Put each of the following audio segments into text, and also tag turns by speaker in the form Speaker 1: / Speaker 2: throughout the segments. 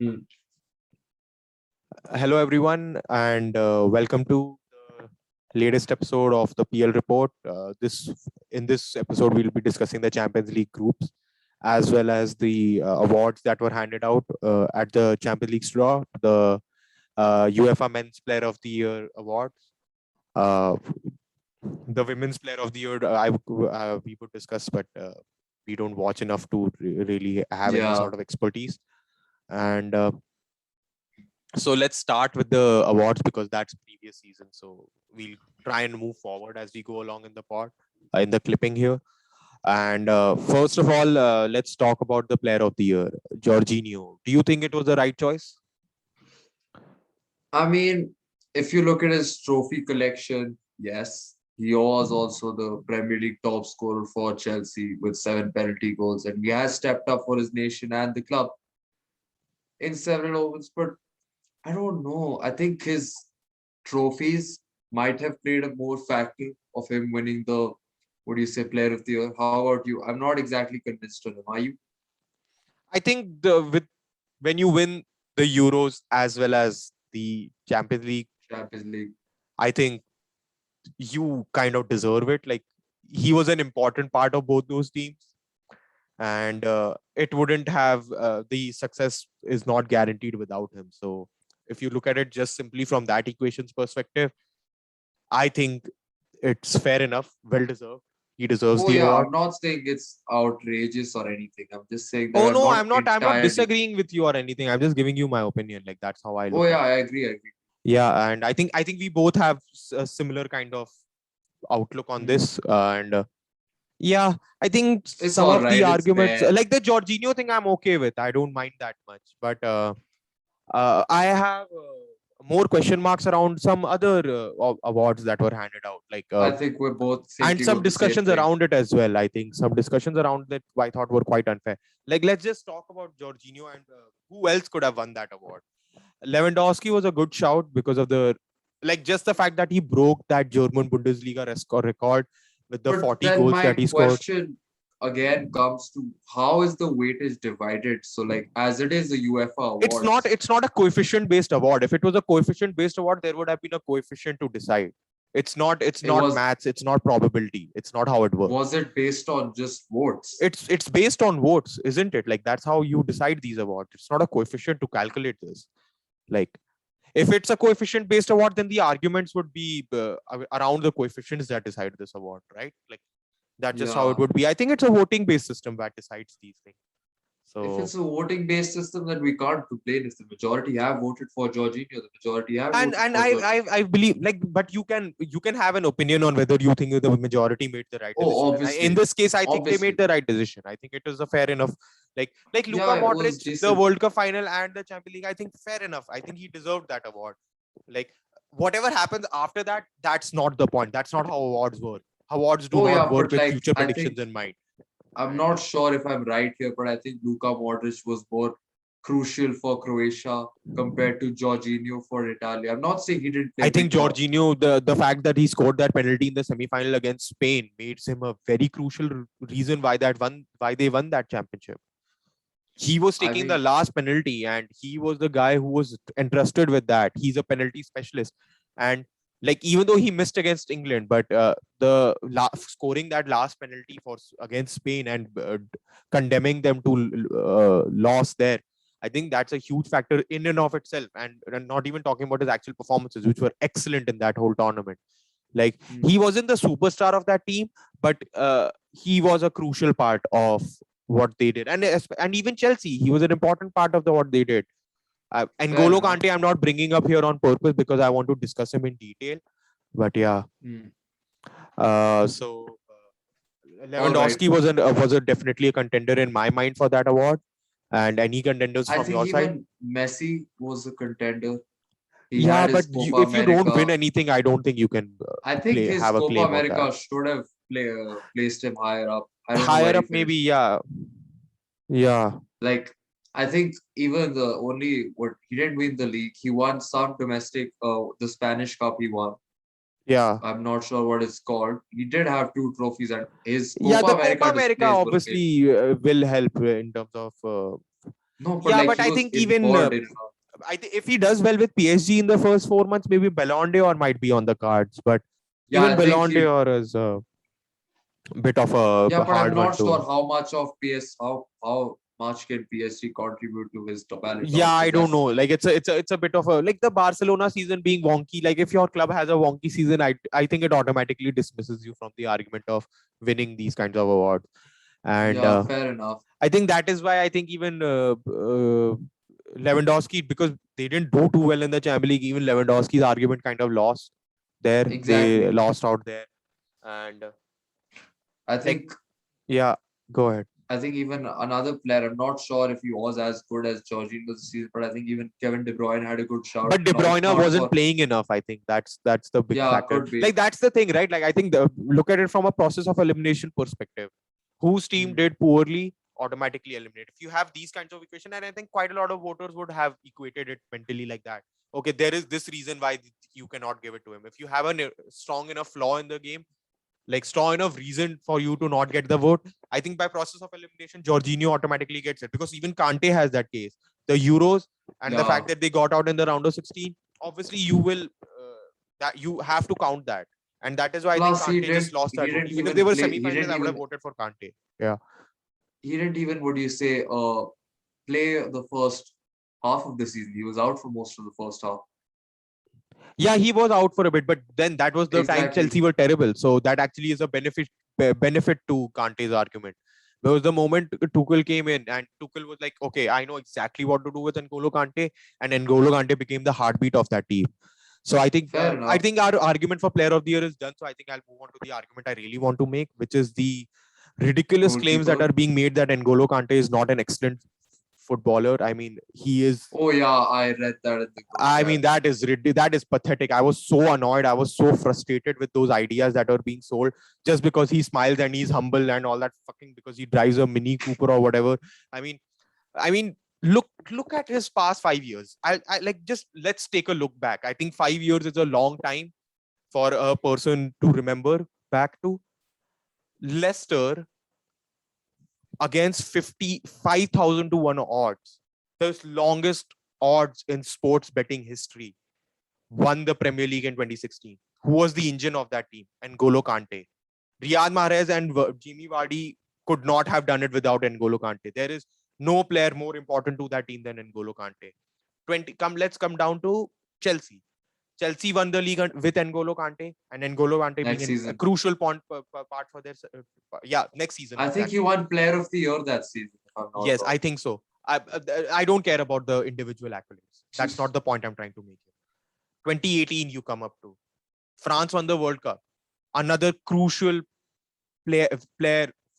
Speaker 1: Hmm.
Speaker 2: Hello, everyone, and welcome to the latest episode of the PL Report. In this episode, we'll be discussing the Champions League groups as well as the awards that were handed out at the Champions League draw, the UEFA Men's Player of the Year awards, uh, the Women's Player of the Year. We would discuss, but we don't watch enough to really have any
Speaker 1: Yeah,
Speaker 2: sort of expertise. And So let's start with the awards because that's previous season. So we'll try and move forward as we go along in the pod, in the clipping here. And first of all, let's talk about the player of the year, Jorginho. Do you think it was the right choice?
Speaker 1: I mean, if you look at his trophy collection, yes, he was also the Premier League top scorer for Chelsea with 7 penalty goals, and he has stepped up for his nation and the club in several overs. But I don't know. I think his trophies might have played a more factor of him winning the what do you say, Player of the Year. How about you? I'm not exactly convinced on him. Are you?
Speaker 2: I think when you win the Euros as well as the Champions League,
Speaker 1: Champions League.
Speaker 2: I think you kind of deserve it. Like he was an important part of both those teams, and it wouldn't have the success is not guaranteed without him. So if you look at it just simply from that equation's perspective, I think it's fair enough, well deserved. He deserves
Speaker 1: Oh
Speaker 2: the
Speaker 1: yeah,
Speaker 2: award.
Speaker 1: I'm not saying it's outrageous or anything. I'm just saying that
Speaker 2: Oh
Speaker 1: I'm
Speaker 2: no,
Speaker 1: not
Speaker 2: I'm not
Speaker 1: entirely.
Speaker 2: disagreeing with you or anything. I'm just giving you my opinion. Like that's how I
Speaker 1: Oh
Speaker 2: look
Speaker 1: yeah,
Speaker 2: at
Speaker 1: I
Speaker 2: it.
Speaker 1: agree. I agree.
Speaker 2: Yeah, and I think we both have a similar kind of outlook on
Speaker 1: Hmm.
Speaker 2: this. And Yeah, I think
Speaker 1: It's
Speaker 2: some
Speaker 1: all
Speaker 2: of the
Speaker 1: right. It's
Speaker 2: arguments,
Speaker 1: fair.
Speaker 2: like the Jorginho thing, I'm okay with. I don't mind that much. But I have more question marks around some other awards that were handed out, like
Speaker 1: I think we're both
Speaker 2: and
Speaker 1: thinking
Speaker 2: some
Speaker 1: of the same
Speaker 2: discussions
Speaker 1: thing.
Speaker 2: around it as well. I think some discussions around that I thought were quite unfair. Like, let's just talk about Jorginho and who else could have won that award. Lewandowski was a good shout because of just the fact that he broke that German Bundesliga record with the
Speaker 1: But
Speaker 2: 40
Speaker 1: then
Speaker 2: goals
Speaker 1: my
Speaker 2: that he scored.
Speaker 1: question again comes to how is the weightage divided? So like as it is the UEFA
Speaker 2: it's not
Speaker 1: awards,
Speaker 2: it's not a coefficient based award. If it was a coefficient based award, there would have been a coefficient to decide. It's
Speaker 1: it
Speaker 2: not
Speaker 1: was
Speaker 2: maths, it's not probability, it's not how it works.
Speaker 1: was it based on just votes?
Speaker 2: It's based on votes, isn't it? Like that's how you decide these awards. It's not a coefficient to calculate this. Like if it's a coefficient based award, then the arguments would be around the coefficients that decide this award, right? Like that's just how it
Speaker 1: Yeah.
Speaker 2: would be. I think it's a voting based system that decides these things.
Speaker 1: If
Speaker 2: So
Speaker 1: it's a voting based system, then we can't complain. If the majority have voted for Jorginho, the majority have
Speaker 2: and
Speaker 1: voted
Speaker 2: and
Speaker 1: for
Speaker 2: I,
Speaker 1: Jorginho.
Speaker 2: I I believe, like, but you can have an opinion on whether you think the majority made the right
Speaker 1: Oh,
Speaker 2: decision. And in
Speaker 1: obviously,
Speaker 2: this case, I think they made
Speaker 1: obviously.
Speaker 2: the right decision. I think it was a fair enough. Like Luka
Speaker 1: Yeah, it was
Speaker 2: Modric, the
Speaker 1: decent.
Speaker 2: World Cup final and the Champions League. I think fair enough. I think he deserved that award. Like whatever happens after that, that's not the point. That's not how awards work. Awards do
Speaker 1: Oh
Speaker 2: not
Speaker 1: yeah,
Speaker 2: work
Speaker 1: but
Speaker 2: with
Speaker 1: like
Speaker 2: future
Speaker 1: I
Speaker 2: predictions
Speaker 1: think
Speaker 2: in mind.
Speaker 1: I'm
Speaker 2: And
Speaker 1: not sure if I'm right here, but I think Luka Modric was more crucial for Croatia compared to Jorginho for Italy. I'm not saying he didn't play
Speaker 2: I
Speaker 1: a big
Speaker 2: think
Speaker 1: part.
Speaker 2: Jorginho, the fact that he scored that penalty in the semi-final against Spain makes him a very crucial reason why they won that championship. He was
Speaker 1: I
Speaker 2: taking the
Speaker 1: mean,
Speaker 2: last penalty, and he was the guy who was entrusted with that. He's a penalty specialist, and like even though he missed against England, but scoring that last penalty for against Spain and condemning them to loss there, I think that's a huge factor in and of itself. And not even talking about his actual performances, which were excellent in that whole tournament. Like
Speaker 1: hmm,
Speaker 2: he wasn't the superstar of that team, but he was a crucial part of what they did, and even Chelsea, he was an important part of what they did. And
Speaker 1: fair
Speaker 2: Golo
Speaker 1: enough.
Speaker 2: Kante, I'm not bringing up here on purpose because I want to discuss him in detail. But yeah,
Speaker 1: Hmm. All right.
Speaker 2: Lewandowski was a definitely a contender in my mind for that award. And any contenders
Speaker 1: I
Speaker 2: from
Speaker 1: think
Speaker 2: your side?
Speaker 1: even Messi was a contender. He
Speaker 2: Yeah,
Speaker 1: had
Speaker 2: but
Speaker 1: his Copa
Speaker 2: if you don't win
Speaker 1: America.
Speaker 2: anything, I don't think you can
Speaker 1: I think his
Speaker 2: have a
Speaker 1: Copa
Speaker 2: claim on that.
Speaker 1: America should have placed him higher up. I don't know where
Speaker 2: Higher
Speaker 1: he
Speaker 2: up, maybe.
Speaker 1: finished.
Speaker 2: Yeah, yeah,
Speaker 1: Like I think even the only what he didn't win the league. He won some domestic. The Spanish Cup he won.
Speaker 2: yeah.
Speaker 1: I'm not sure what it's called. He did have 2 trophies, and his
Speaker 2: Yeah,
Speaker 1: Copa
Speaker 2: the Copa
Speaker 1: America
Speaker 2: America
Speaker 1: displays were amazing.
Speaker 2: obviously will help in terms of
Speaker 1: No, but
Speaker 2: Yeah,
Speaker 1: like
Speaker 2: but
Speaker 1: he
Speaker 2: I
Speaker 1: was
Speaker 2: think even
Speaker 1: involved in.
Speaker 2: if he does well with PSG in the first 4 months, maybe Ballon d'Or might be on the cards. But
Speaker 1: Yeah,
Speaker 2: even
Speaker 1: I think
Speaker 2: Ballon
Speaker 1: he.
Speaker 2: d'Or is a bit of
Speaker 1: Yeah,
Speaker 2: a
Speaker 1: but I'm
Speaker 2: hard one
Speaker 1: not sure
Speaker 2: to.
Speaker 1: how much of how much can PSG contribute to his Ballon d'Or,
Speaker 2: Yeah, I
Speaker 1: because
Speaker 2: don't
Speaker 1: that's
Speaker 2: know. Like it's a bit of a, like the Barcelona season being wonky. Like if your club has a wonky season, I think it automatically dismisses you from the argument of winning these kinds of awards. And
Speaker 1: yeah, fair enough.
Speaker 2: I think that is why I think even Lewandowski, because they didn't do too well in the Champions League, even Lewandowski's argument kind of lost there. They
Speaker 1: Exactly.
Speaker 2: lost out there. And
Speaker 1: I
Speaker 2: like,
Speaker 1: think
Speaker 2: yeah, go ahead.
Speaker 1: I think even another player, I'm not sure if he was as good as Jorginho this season, but I think even Kevin De Bruyne had a good shout.
Speaker 2: But De
Speaker 1: No, if
Speaker 2: Bruyne
Speaker 1: not
Speaker 2: wasn't
Speaker 1: for,
Speaker 2: playing enough. I think that's the big
Speaker 1: yeah,
Speaker 2: factor.
Speaker 1: could be.
Speaker 2: Like that's the thing, right? Like I think look at it from a process of elimination perspective. Whose team
Speaker 1: Hmm.
Speaker 2: did poorly automatically eliminate. If you have these kinds of equation, and I think quite a lot of voters would have equated it mentally like that. Okay, there is this reason why you cannot give it to him. If you have a strong enough flaw in the game, like strong enough reason for you to not get the vote, I think by process of elimination, Jorginho automatically gets it, because even Kante has that case. The Euros and the
Speaker 1: Yeah.
Speaker 2: fact that they got out in the round of 16, obviously you will that you have to count that, and that is why I think
Speaker 1: Plus,
Speaker 2: Kante just lost
Speaker 1: he
Speaker 2: that vote.
Speaker 1: didn't
Speaker 2: Even if they
Speaker 1: even
Speaker 2: were
Speaker 1: play. He
Speaker 2: semi-finalists,
Speaker 1: didn't
Speaker 2: I would have
Speaker 1: even.
Speaker 2: voted for Kante. Yeah,
Speaker 1: He didn't even. What do you say? Play the first half of the season. He was out for most of the first half.
Speaker 2: yeah, he was out for a bit, but then that was the time
Speaker 1: Exactly.
Speaker 2: Chelsea were terrible. So that actually is a benefit to Kante's argument. Because the moment Tuchel came in, and Tuchel was like, okay, I know exactly what to do with N'Golo Kante, and N'Golo Kante became the heartbeat of that team. So
Speaker 1: Fair
Speaker 2: I
Speaker 1: enough.
Speaker 2: think our argument for Player of the Year is done. So I think I'll move on to the argument I really want to make, which is the ridiculous claims that
Speaker 1: Goalkeeper.
Speaker 2: are being made that N'Golo Kante is not an excellent footballer. I mean, he is.
Speaker 1: Oh yeah, I read that in the group
Speaker 2: I
Speaker 1: chat.
Speaker 2: mean, that is pathetic. I was so annoyed. I was so frustrated with those ideas that are being sold just because he smiles and he's humble and all that fucking, because he drives a Mini Cooper or whatever. I mean, I mean, look at his past 5 years. I like, just let's take a look back. I think 5 years is a long time for a person to remember back to. Leicester against 55,000 to 1 odds, the longest odds in sports betting history, won the Premier League in 2016. Who was the engine of that team? N'Golo Kante. Riyad Mahrez and Jimmy Vardy could not have done it without N'Golo Kante. There is no player more important to that team than N'Golo Kante. Let's come down to Chelsea. Chelsea won the league with N'Golo Kante, and N'Golo Kante
Speaker 1: Next
Speaker 2: being a
Speaker 1: season.
Speaker 2: crucial part for their yeah, next season
Speaker 1: I think he
Speaker 2: exactly.
Speaker 1: won Player of the Year that season, if I'm not
Speaker 2: Yes,
Speaker 1: wrong.
Speaker 2: I think so. I don't care about the individual accolades. That's not the point I'm trying to make here. 2018, you come up to France won the World Cup. Another crucial player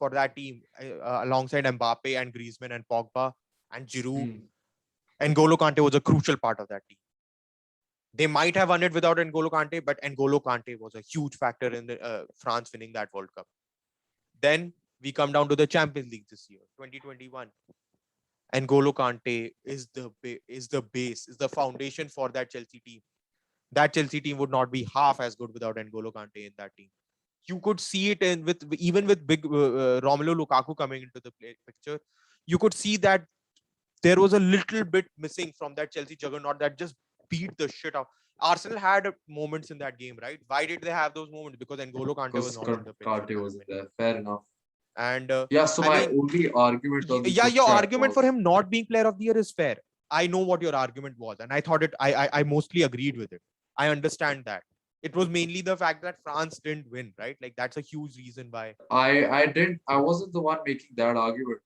Speaker 2: for that team, alongside Mbappe and Griezmann and Pogba and Giroud.
Speaker 1: Hmm.
Speaker 2: N'Golo Kante was a crucial part of that team. They might have won it without N'Golo Kante, but N'Golo Kante was a huge factor in France winning that World Cup. Then we come down to the Champions League this year, 2021. N'Golo Kante is the base, is the foundation for that Chelsea team. That Chelsea team would not be half as good without N'Golo Kante in that team. You could see it even with big Romelu Lukaku coming into the picture. You could see that there was a little bit missing from that Chelsea juggernaut that just beat the shit out. Arsenal had moments in that game, right? Why did they have those moments? Because N'Golo Kante was
Speaker 1: Because
Speaker 2: not on the pitch in
Speaker 1: Kante
Speaker 2: that
Speaker 1: wasn't
Speaker 2: moment.
Speaker 1: there. Fair enough.
Speaker 2: And
Speaker 1: Yeah, so
Speaker 2: I
Speaker 1: my
Speaker 2: mean,
Speaker 1: only argument on the
Speaker 2: yeah,
Speaker 1: group
Speaker 2: your
Speaker 1: chat
Speaker 2: argument for
Speaker 1: was,
Speaker 2: him not being Player of the Year is fair. I know what your argument was, and I thought it. I mostly agreed with it. I understand that. It was mainly the fact that France didn't win, right? Like that's a huge reason why.
Speaker 1: I wasn't the one making that argument.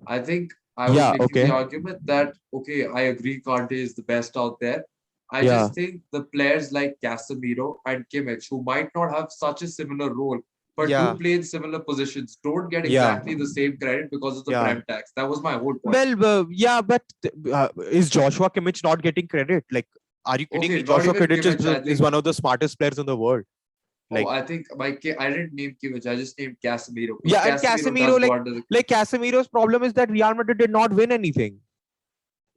Speaker 1: I think I was
Speaker 2: Yeah.
Speaker 1: making the
Speaker 2: Okay.
Speaker 1: argument that, okay, I agree Kante is the best out there. I
Speaker 2: Yeah.
Speaker 1: just think the players like Casemiro and Kimmich, who might not have such a similar role, but do
Speaker 2: Yeah.
Speaker 1: play in similar positions, don't get
Speaker 2: Yeah.
Speaker 1: exactly the same credit because of the
Speaker 2: Yeah.
Speaker 1: prem tax. That was my whole point.
Speaker 2: Well, yeah, but is Joshua Kimmich not getting credit? Like, are you kidding
Speaker 1: Okay,
Speaker 2: me?
Speaker 1: not
Speaker 2: Joshua
Speaker 1: even
Speaker 2: Kimmich
Speaker 1: Kimmich. I
Speaker 2: is
Speaker 1: think.
Speaker 2: one of the smartest players in the world.
Speaker 1: Oh,
Speaker 2: Like,
Speaker 1: I think I didn't name Kimmich. I just named Casemiro because
Speaker 2: yeah, and
Speaker 1: Casemiro does
Speaker 2: Casemiro,
Speaker 1: go under the.
Speaker 2: like Casemiro's problem is that Real Madrid did not win anything.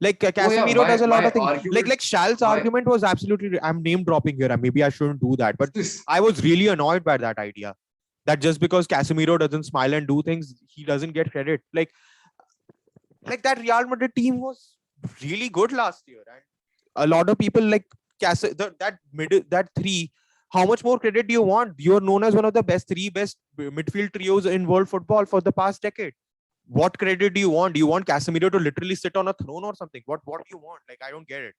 Speaker 2: Like
Speaker 1: Oh yeah,
Speaker 2: Casemiro does a lot
Speaker 1: my
Speaker 2: of things.
Speaker 1: argument,
Speaker 2: Like Shal's
Speaker 1: my
Speaker 2: argument was absolutely. I'm name dropping here. And maybe I shouldn't do that, but I was really annoyed by that idea. That just because Casemiro doesn't smile and do things, he doesn't get credit. Like like that Real Madrid team was really good last year, and a lot of people like that mid that three. How much more credit do you want? You are known as one of the best midfield trios in world football for the past decade. What credit do you want? Do you want Casemiro to literally sit on a throne or something? What do you want? Like, I don't get it.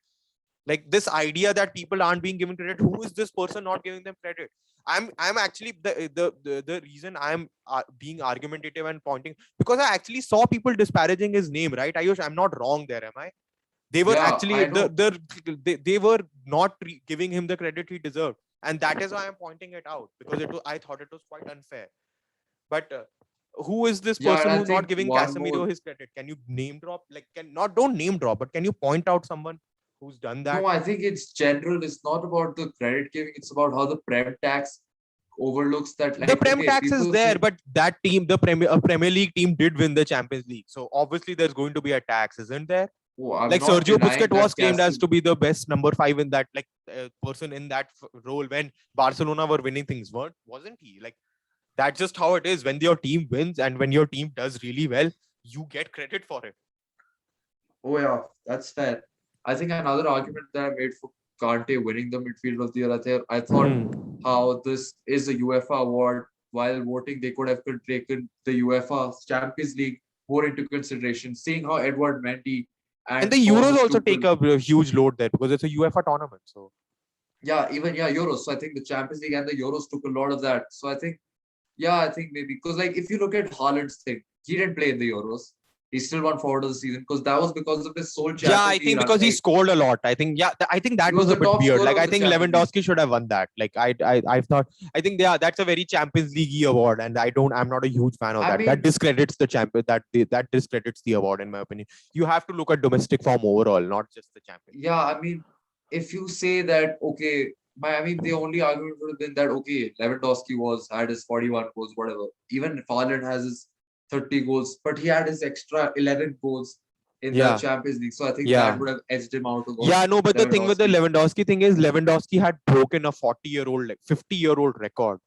Speaker 2: Like, this idea that people aren't being given credit. Who is this person not giving them credit? I'm actually the reason I'm being argumentative and pointing, because I actually saw people disparaging his name, right? Ayush, I'm not wrong there, am I? They were
Speaker 1: Yeah,
Speaker 2: actually
Speaker 1: I know.
Speaker 2: they were not giving him the credit he deserved, and that is why I'm pointing it out, because I thought it was quite unfair. But who is this
Speaker 1: Yeah, and
Speaker 2: person
Speaker 1: I
Speaker 2: who's not
Speaker 1: think
Speaker 2: giving
Speaker 1: one more.
Speaker 2: Casemiro his credit? Can you name drop? Like, don't name drop, but can you point out someone who's done that?
Speaker 1: No, I think it's general. It's not about the credit giving. It's about how the Prem tax overlooks that.
Speaker 2: The
Speaker 1: Like,
Speaker 2: Prem
Speaker 1: okay,
Speaker 2: tax is
Speaker 1: people
Speaker 2: there,
Speaker 1: say,
Speaker 2: but that team, a Premier League team, did win the Champions League. So obviously there's going to be a tax, isn't there?
Speaker 1: oh, I'm
Speaker 2: Like,
Speaker 1: not
Speaker 2: Sergio
Speaker 1: denying
Speaker 2: Busquets was
Speaker 1: that
Speaker 2: claimed as
Speaker 1: Casim.
Speaker 2: to be the best number 5 in that, like, person in that role when Barcelona were winning things, wasn't he? Like, that's just how it is. When your team wins and when your team does really well, you get credit for it.
Speaker 1: Oh yeah, that's fair. I think another argument that I made for Kante winning the midfield of the year, I thought how this is a UEFA award. While voting, they could have taken the UEFA Champions League more into consideration, seeing how Edward Mendy
Speaker 2: And
Speaker 1: and
Speaker 2: the Euros
Speaker 1: Thomas
Speaker 2: also take
Speaker 1: Tuchel,
Speaker 2: a huge load there because it's a UEFA tournament. So
Speaker 1: yeah, Euros. So I think the Champions League and the Euros took a lot of that. So I think, yeah, I think maybe because like if you look at Haaland's thing, he didn't play in the Euros. He still won forward of the season because that was because of his sole
Speaker 2: yeah, I
Speaker 1: Champions League
Speaker 2: think
Speaker 1: run.
Speaker 2: because he
Speaker 1: Like
Speaker 2: scored a lot. I think, yeah, I think
Speaker 1: he
Speaker 2: that
Speaker 1: was
Speaker 2: was a
Speaker 1: the
Speaker 2: bit
Speaker 1: top
Speaker 2: weird.
Speaker 1: scorer
Speaker 2: Like,
Speaker 1: of
Speaker 2: I
Speaker 1: the
Speaker 2: think
Speaker 1: Champions League.
Speaker 2: Lewandowski should have won that. Like, I thought, I think, yeah, that's a very Champions League award, and I'm not a huge fan of
Speaker 1: I
Speaker 2: that. That
Speaker 1: mean,
Speaker 2: discredits the champion. That discredits the award, in my opinion. You have to look at domestic form overall, not just the Champions League.
Speaker 1: yeah, I mean, if you say that, okay, I mean, the only argument would have been that, okay, Lewandowski had his 41 goals, whatever. Even Haaland has his 30 goals, but he had his extra 11 goals in the
Speaker 2: Yeah,
Speaker 1: Champions League. So I think that
Speaker 2: yeah.
Speaker 1: would have edged him out over
Speaker 2: Yeah, no, but the thing with the
Speaker 1: Lewandowski.
Speaker 2: Lewandowski thing is Lewandowski had broken a 40-year-old, like 50-year-old record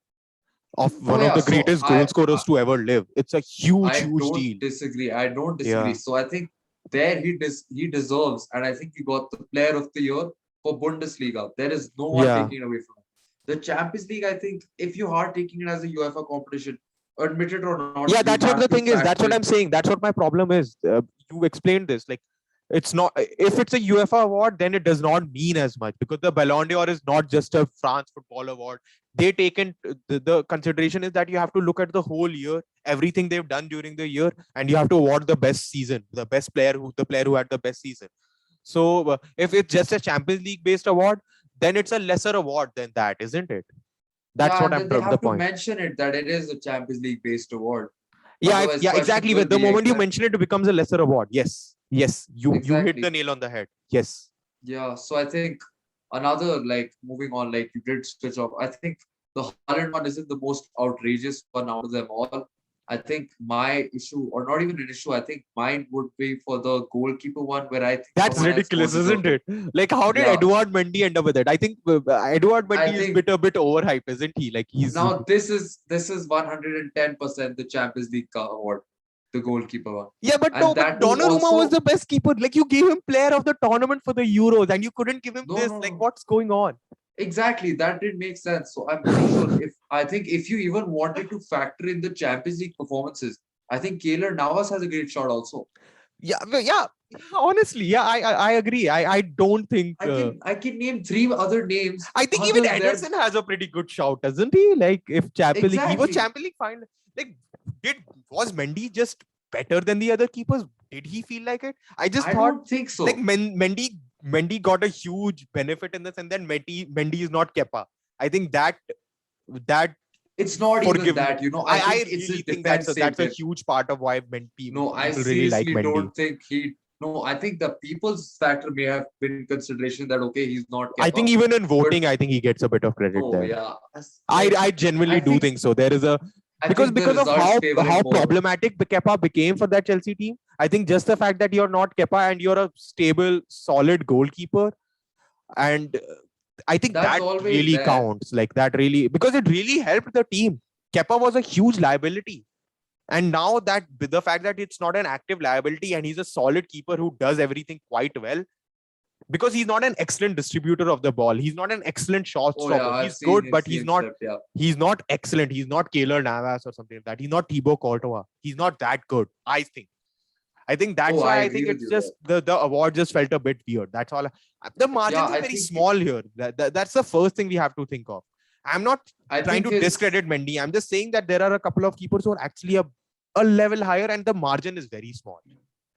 Speaker 2: of
Speaker 1: Oh
Speaker 2: one of
Speaker 1: yeah,
Speaker 2: the
Speaker 1: so
Speaker 2: greatest goal scorers to ever live. It's a huge,
Speaker 1: I
Speaker 2: huge
Speaker 1: don't
Speaker 2: deal.
Speaker 1: disagree. I don't disagree.
Speaker 2: Yeah.
Speaker 1: So I think there he deserves, and I think he got the Player of the Year for Bundesliga. There is no one
Speaker 2: Yeah.
Speaker 1: taking it away from him. The Champions League, I think, if you are taking it as a UEFA competition, admit it or not,
Speaker 2: Yeah,
Speaker 1: you
Speaker 2: that's what the
Speaker 1: have to
Speaker 2: thing is. That's
Speaker 1: factor
Speaker 2: what I'm
Speaker 1: in.
Speaker 2: saying. That's what my problem is. You explained this. Like, it's not, if it's a UEFA award, then it does not mean as much, because the Ballon d'Or is not just a France football award. They take in the consideration is that you have to look at the whole year, everything they've done during the year, and you have to award the best season, the player who had the best season. So if it's just a Champions League based award, then it's a lesser award than that, isn't it? That's
Speaker 1: Yeah,
Speaker 2: what
Speaker 1: and
Speaker 2: I'm
Speaker 1: then they
Speaker 2: the
Speaker 1: have to
Speaker 2: point.
Speaker 1: mention it that it is a Champions League based award.
Speaker 2: Yeah,
Speaker 1: Otherwise,
Speaker 2: yeah,
Speaker 1: questions
Speaker 2: exactly.
Speaker 1: will
Speaker 2: But the
Speaker 1: be
Speaker 2: moment you
Speaker 1: exact.
Speaker 2: mention it, it becomes a lesser award. Yes, you hit the
Speaker 1: Exactly.
Speaker 2: nail on the head. Yes.
Speaker 1: Yeah. So I think another, like, moving on, like you did switch off. I think the Haaland one isn't the most outrageous one out of them all. I think my issue, or not even an issue, I think mine would be for the goalkeeper one, where I think
Speaker 2: That's
Speaker 1: someone else more
Speaker 2: ridiculous, isn't
Speaker 1: deserved it.
Speaker 2: it? Like, how did
Speaker 1: Yeah,
Speaker 2: Edouard Mendy end up with it? I think Edouard
Speaker 1: I
Speaker 2: Mendy is
Speaker 1: think
Speaker 2: a bit overhyped, isn't he? Like, he's
Speaker 1: now this is 110% the Champions League award, the goalkeeper one,
Speaker 2: yeah, but no,
Speaker 1: and
Speaker 2: but
Speaker 1: that too
Speaker 2: Donnarumma was
Speaker 1: also.
Speaker 2: the best keeper. Like, you gave him player of the tournament for the Euros, and you couldn't give him
Speaker 1: No,
Speaker 2: this.
Speaker 1: no,
Speaker 2: Like,
Speaker 1: no.
Speaker 2: what's going on?
Speaker 1: Exactly, that didn't make sense. So I'm pretty sure if you even wanted to factor in the Champions League performances, I think Keylor Navas has a great shot also.
Speaker 2: Yeah, yeah. Honestly, yeah, I agree. I don't think.
Speaker 1: I can name three other names
Speaker 2: I think even
Speaker 1: other than
Speaker 2: Ederson has a pretty good shout, doesn't he? Like, if Champions League, he was
Speaker 1: exactly.
Speaker 2: Champions League final. Like, was Mendy just better than the other keepers? Did he feel like it? I just
Speaker 1: I
Speaker 2: thought,
Speaker 1: don't think
Speaker 2: like,
Speaker 1: so.
Speaker 2: Mendy got a huge benefit in this, and then Mendy is not Kepa. I think that
Speaker 1: It's not even
Speaker 2: forgive.
Speaker 1: that. I
Speaker 2: I
Speaker 1: think it's his
Speaker 2: really think that's
Speaker 1: defense saved
Speaker 2: a
Speaker 1: him.
Speaker 2: huge part of why
Speaker 1: No, I
Speaker 2: people really like
Speaker 1: seriously
Speaker 2: Mendy.
Speaker 1: don't think he. No, I think the people's factor may have been in consideration that okay, he's not
Speaker 2: I think
Speaker 1: Kepa,
Speaker 2: even in
Speaker 1: but
Speaker 2: voting, I think he gets a bit of credit
Speaker 1: oh
Speaker 2: there.
Speaker 1: yeah,
Speaker 2: I
Speaker 1: I
Speaker 2: genuinely do
Speaker 1: think
Speaker 2: think so. There is a
Speaker 1: I think the
Speaker 2: because of
Speaker 1: results favor him
Speaker 2: how
Speaker 1: more.
Speaker 2: problematic Kepa became for that Chelsea team. I think just the fact that you're not Kepa and you're a stable, solid goalkeeper, and I think
Speaker 1: That's
Speaker 2: that
Speaker 1: always
Speaker 2: really
Speaker 1: there.
Speaker 2: counts. Like, that really, because it really helped the team. Kepa was a huge liability. And now that with the fact that it's not an active liability and he's a solid keeper who does everything quite well, because he's not an excellent distributor of the ball. He's not an excellent shot
Speaker 1: Oh yeah,
Speaker 2: stopper.
Speaker 1: I've
Speaker 2: He's
Speaker 1: seen
Speaker 2: good,
Speaker 1: him
Speaker 2: but
Speaker 1: see him step. Yeah.
Speaker 2: he's not excellent. He's not Keylor Navas or something like that. He's not Thibaut Courtois. He's not that good, I think. I think that's
Speaker 1: Oh,
Speaker 2: why
Speaker 1: I
Speaker 2: I think
Speaker 1: agree with
Speaker 2: it's
Speaker 1: you
Speaker 2: just the award just felt a bit weird. That's all. The margins
Speaker 1: Yeah,
Speaker 2: are
Speaker 1: I
Speaker 2: very
Speaker 1: think
Speaker 2: small here. That's the first thing we have to think of. I'm not
Speaker 1: I
Speaker 2: trying
Speaker 1: think
Speaker 2: to discredit Mendy. I'm just saying that there are a couple of keepers who are actually a level higher and the margin is very small.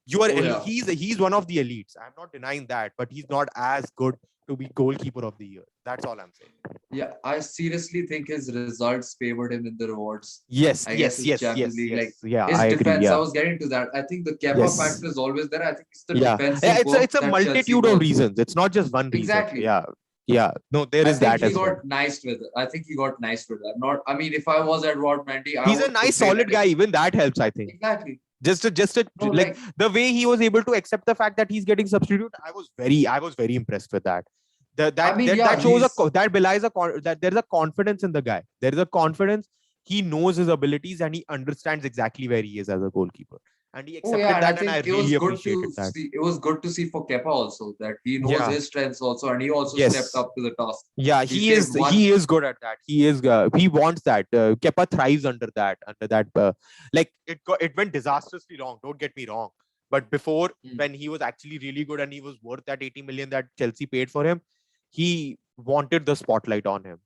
Speaker 2: You are
Speaker 1: Oh, yeah.
Speaker 2: he's one of the elites. I'm not denying that, but he's not as good to be goalkeeper of the year. That's all I'm saying.
Speaker 1: Yeah, I seriously think his results favored him in the rewards.
Speaker 2: Yes,
Speaker 1: I guess his Champions League, like
Speaker 2: Yeah,
Speaker 1: his
Speaker 2: I agree.
Speaker 1: defense. I
Speaker 2: Yeah,
Speaker 1: was getting to that. I think the Kepa
Speaker 2: yes,
Speaker 1: factor is always there. I think it's the
Speaker 2: yeah.
Speaker 1: defensive work
Speaker 2: It's a
Speaker 1: that Chelsea
Speaker 2: multitude of
Speaker 1: was.
Speaker 2: reasons. It's not just one reason.
Speaker 1: Exactly.
Speaker 2: Yeah, yeah. No, there
Speaker 1: I
Speaker 2: is
Speaker 1: think
Speaker 2: that
Speaker 1: he
Speaker 2: as well.
Speaker 1: got nice with it. I think he got nice with it. Not. I mean, if I was Edward Mendy, I
Speaker 2: He's a
Speaker 1: would
Speaker 2: nice,
Speaker 1: say
Speaker 2: solid
Speaker 1: that
Speaker 2: guy. Even that helps, I think.
Speaker 1: exactly.
Speaker 2: Just
Speaker 1: No,
Speaker 2: like the way he was able to accept the fact that he's getting substitute. I was very impressed with that.
Speaker 1: I mean, yeah,
Speaker 2: That shows
Speaker 1: he's
Speaker 2: that belies that there's a confidence in the guy. There is a confidence. He knows his abilities and he understands exactly where he is as a goalkeeper. And he
Speaker 1: oh
Speaker 2: accepted
Speaker 1: yeah, and I
Speaker 2: that, and I
Speaker 1: think it
Speaker 2: really
Speaker 1: was good
Speaker 2: appreciated
Speaker 1: to
Speaker 2: that.
Speaker 1: see. It was good to see for Kepa also that he knows
Speaker 2: Yeah.
Speaker 1: his strengths also, and he also
Speaker 2: Yes.
Speaker 1: stepped up to the task.
Speaker 2: Yeah,
Speaker 1: He saved one.
Speaker 2: he is good at that. He wants that. Kepa thrives under that. Like it went disastrously wrong. Don't get me wrong. But before, when he was actually really good and he was worth that 80 million that Chelsea paid for him, he wanted the spotlight on him.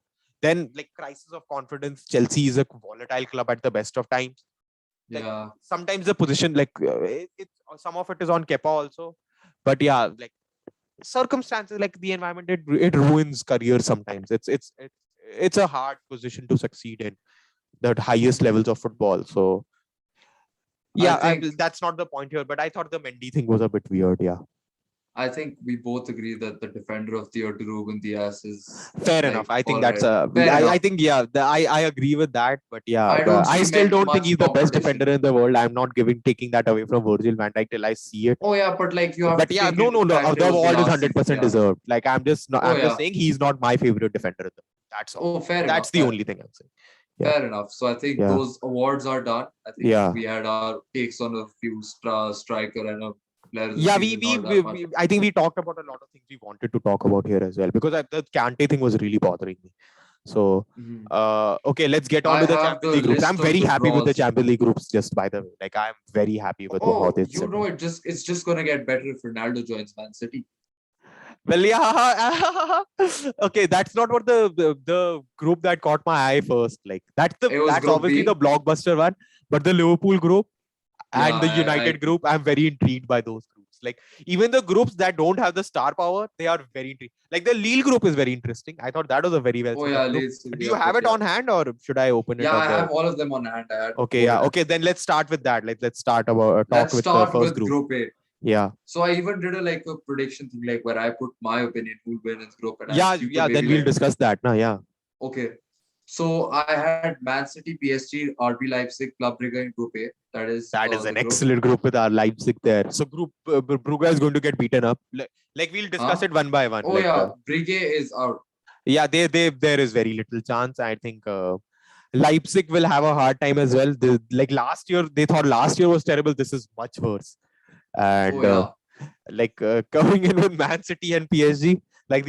Speaker 2: Then, like crisis of confidence, Chelsea is a volatile club at the best of times. Like,
Speaker 1: Yeah.
Speaker 2: sometimes the position, like some of it is on Kepa also. But yeah, like circumstances, like the environment, it ruins careers sometimes. It's a hard position to succeed in the highest levels of football. So yeah, that's not the point here. But I thought the Mendy thing was a bit weird. Yeah.
Speaker 1: I think we both agree that the defender of the year to Ruben Diaz is
Speaker 2: fair
Speaker 1: like,
Speaker 2: enough. I think
Speaker 1: all
Speaker 2: that's
Speaker 1: right.
Speaker 2: I think yeah, I agree with that. But yeah, I still don't think
Speaker 1: much
Speaker 2: he's the best
Speaker 1: competition.
Speaker 2: defender in the world. I'm not taking that away from Virgil van Dijk till I see it.
Speaker 1: Oh yeah, but like you have
Speaker 2: But
Speaker 1: to
Speaker 2: yeah,
Speaker 1: take
Speaker 2: no,
Speaker 1: into fact
Speaker 2: the
Speaker 1: it was
Speaker 2: award is
Speaker 1: last
Speaker 2: 100%
Speaker 1: season, yeah.
Speaker 2: deserved. Like I'm just not,
Speaker 1: Oh,
Speaker 2: I'm
Speaker 1: yeah.
Speaker 2: just saying he's not my favorite defender in the world. That's all.
Speaker 1: Oh, fair
Speaker 2: That's
Speaker 1: enough.
Speaker 2: the only thing I'm saying. Yeah.
Speaker 1: Fair enough. So I think
Speaker 2: Yeah.
Speaker 1: those awards are done. I think
Speaker 2: Yeah.
Speaker 1: we had our takes on a few striker and a player of the
Speaker 2: Yeah,
Speaker 1: season, not that much.
Speaker 2: I think we talked about a lot of things we wanted to talk about here as well, because the Kante thing was really bothering me. So, okay, let's get on
Speaker 1: I
Speaker 2: to the
Speaker 1: have
Speaker 2: Champions
Speaker 1: the
Speaker 2: League groups.
Speaker 1: list
Speaker 2: I'm
Speaker 1: of
Speaker 2: very
Speaker 1: the
Speaker 2: happy with the
Speaker 1: draws.
Speaker 2: Champions League groups, just by the way. Like, I'm very happy with how
Speaker 1: Oh,
Speaker 2: it's
Speaker 1: you
Speaker 2: set
Speaker 1: know,
Speaker 2: up.
Speaker 1: it's just gonna get better if Ronaldo joins Man City.
Speaker 2: Well, yeah. Okay, that's not what the group that caught my eye first. Like,
Speaker 1: It was
Speaker 2: that's
Speaker 1: Group
Speaker 2: obviously
Speaker 1: B.
Speaker 2: the blockbuster one, but the Liverpool group and the
Speaker 1: Yeah,
Speaker 2: United group, I'm very intrigued by those groups. Like, even the groups that don't have the star power, they are very intrigued. Like the Lille group is very interesting. I thought that was a very well
Speaker 1: Oh
Speaker 2: set
Speaker 1: yeah,
Speaker 2: up group.
Speaker 1: Leeds will
Speaker 2: Do
Speaker 1: be
Speaker 2: you
Speaker 1: up
Speaker 2: have
Speaker 1: with,
Speaker 2: it on hand, or should I open it?
Speaker 1: Yeah,
Speaker 2: on
Speaker 1: I
Speaker 2: the...
Speaker 1: have all of them on hand.
Speaker 2: Okay, yeah. Okay, then let's start with that. Let's start about
Speaker 1: Let's
Speaker 2: with the
Speaker 1: start
Speaker 2: first
Speaker 1: with
Speaker 2: group.
Speaker 1: Group A.
Speaker 2: Yeah.
Speaker 1: So I even did a prediction thing, like where I put my opinion who will win in group. And
Speaker 2: Yeah,
Speaker 1: you
Speaker 2: yeah.
Speaker 1: could
Speaker 2: Then
Speaker 1: maybe
Speaker 2: we'll discuss that. Now, yeah.
Speaker 1: Okay. So I had Man City, PSG, RB Leipzig, Club Brugge in Group A. That is
Speaker 2: an
Speaker 1: group.
Speaker 2: excellent group with our Leipzig there. So group Brugge is going to get beaten up. Like we'll discuss it one by one.
Speaker 1: Oh yeah, Brugge is out.
Speaker 2: Yeah, there is very little chance. I think Leipzig will have a hard time as well. Like last year, they thought last year was terrible. This is much worse. And coming in with Man City and PSG, like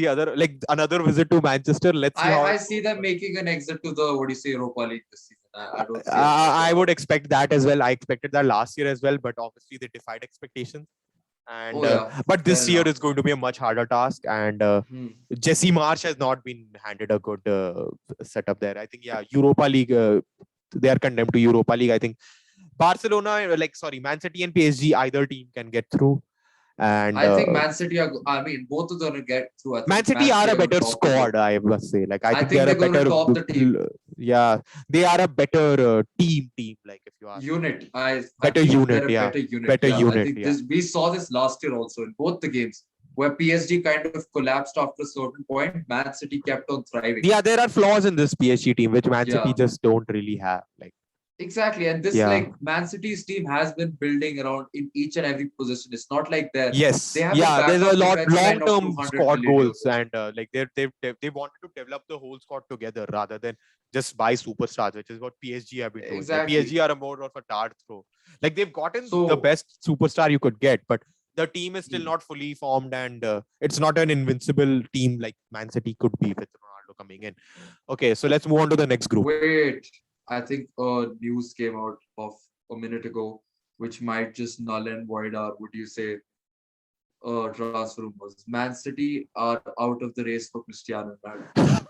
Speaker 2: another visit to Manchester. Let's see how
Speaker 1: I see them making an exit to the Europa League this season. I don't see
Speaker 2: I would expect that as well. I expected that last year as well, but obviously they defied expectations. And but this year is going to be a much harder task. And Jesse Marsch has not been handed a good setup there. I think Europa League. They are condemned to Europa League. I think Barcelona, Man City and PSG, either team can get through. And
Speaker 1: I think Man City both of them will get through. I think
Speaker 2: Man City are a better squad, I must say. Like I think they are a better
Speaker 1: top the team.
Speaker 2: Yeah, they are a better team. Like if you ask.
Speaker 1: Unit.
Speaker 2: Better unit.
Speaker 1: Better unit. We saw this last year also in both the games, where PSG kind of collapsed after a certain point. Man City kept on thriving.
Speaker 2: Yeah, there are flaws in this PSG team, which Man City just don't really have. Like
Speaker 1: Exactly. And this,
Speaker 2: Yeah.
Speaker 1: like, Man City's team has been building around in each and every position. It's not like they
Speaker 2: Yes.
Speaker 1: have a
Speaker 2: Yeah. There's a
Speaker 1: backup
Speaker 2: lot
Speaker 1: defense line of
Speaker 2: long-term
Speaker 1: 200
Speaker 2: squad
Speaker 1: million
Speaker 2: goals,
Speaker 1: euros.
Speaker 2: and like they wanted to develop the whole squad together rather than just buy superstars, which is what PSG have been doing. Like
Speaker 1: Exactly.
Speaker 2: PSG are a more of a dart throw. Like they've gotten the
Speaker 1: So,
Speaker 2: best superstar you could get, but the team is still
Speaker 1: hmm,
Speaker 2: not fully formed, and it's not an invincible team like Man City could be with Ronaldo coming in. Okay, so let's move on to the next group.
Speaker 1: wait, I think news came out of a minute ago, which might just null and void our, would you say, transfer rumors. Man City are out of the race for Cristiano Ronaldo.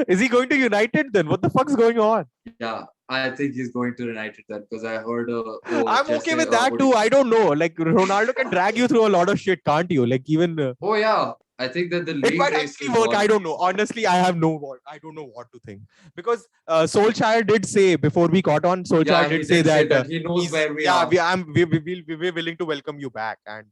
Speaker 2: Is he going to United then? What the fuck's going on?
Speaker 1: Yeah, I think he's going to United then because I heard
Speaker 2: I'm okay
Speaker 1: Jesse,
Speaker 2: with that too. I don't know. Like Ronaldo can drag you through a lot of shit, can't you? Like even
Speaker 1: oh yeah, I think that the
Speaker 2: it
Speaker 1: league
Speaker 2: might
Speaker 1: race
Speaker 2: actually
Speaker 1: is
Speaker 2: work. I
Speaker 1: on.
Speaker 2: don't know. Honestly, I don't know what to think because Solskjaer did say before we got on. Solskjaer
Speaker 1: Yeah, he
Speaker 2: did say
Speaker 1: did say
Speaker 2: that
Speaker 1: that he knows
Speaker 2: he's
Speaker 1: where we
Speaker 2: yeah
Speaker 1: are.
Speaker 2: we're willing to welcome you back, and